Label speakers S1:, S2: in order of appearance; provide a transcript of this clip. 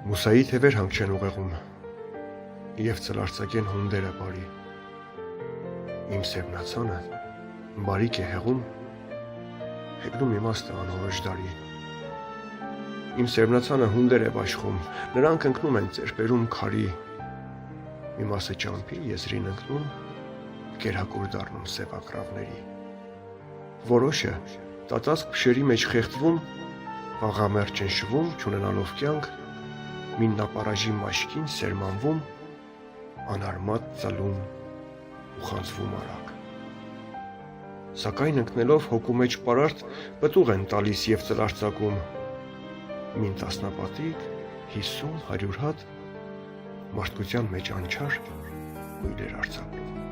S1: Մուսայի թևեր հանք չեն ուղեղում, և ծլարծակեն հունդերը բարի, իմ սևնացանը բարիք է հեղում, հեգնում իմաստը անորոշ դարի, իմ սևնացանը հունդեր է բաշխում, նրանք ընկնում են ծերպերում քարի, մի մասը ճամփի եզրին ընկնում, կերակուր դառնում սևակրավների, որոշը տածածկ փշերի մեջ խեղդվում, վաղամերջ են շվում, չունենալով կյանք, միննապարաժի մաշկին սերմանվում, անարմատ ծլում ու խանձվում արագ։ Սակայն ընկնելով հոգու մեջ պարարտ, պտուղ են տալիս և ծլարծակում, մին տասնապատիկ, 50-100 հատ, մարդկության մեջ անչար հույլեր արձակում։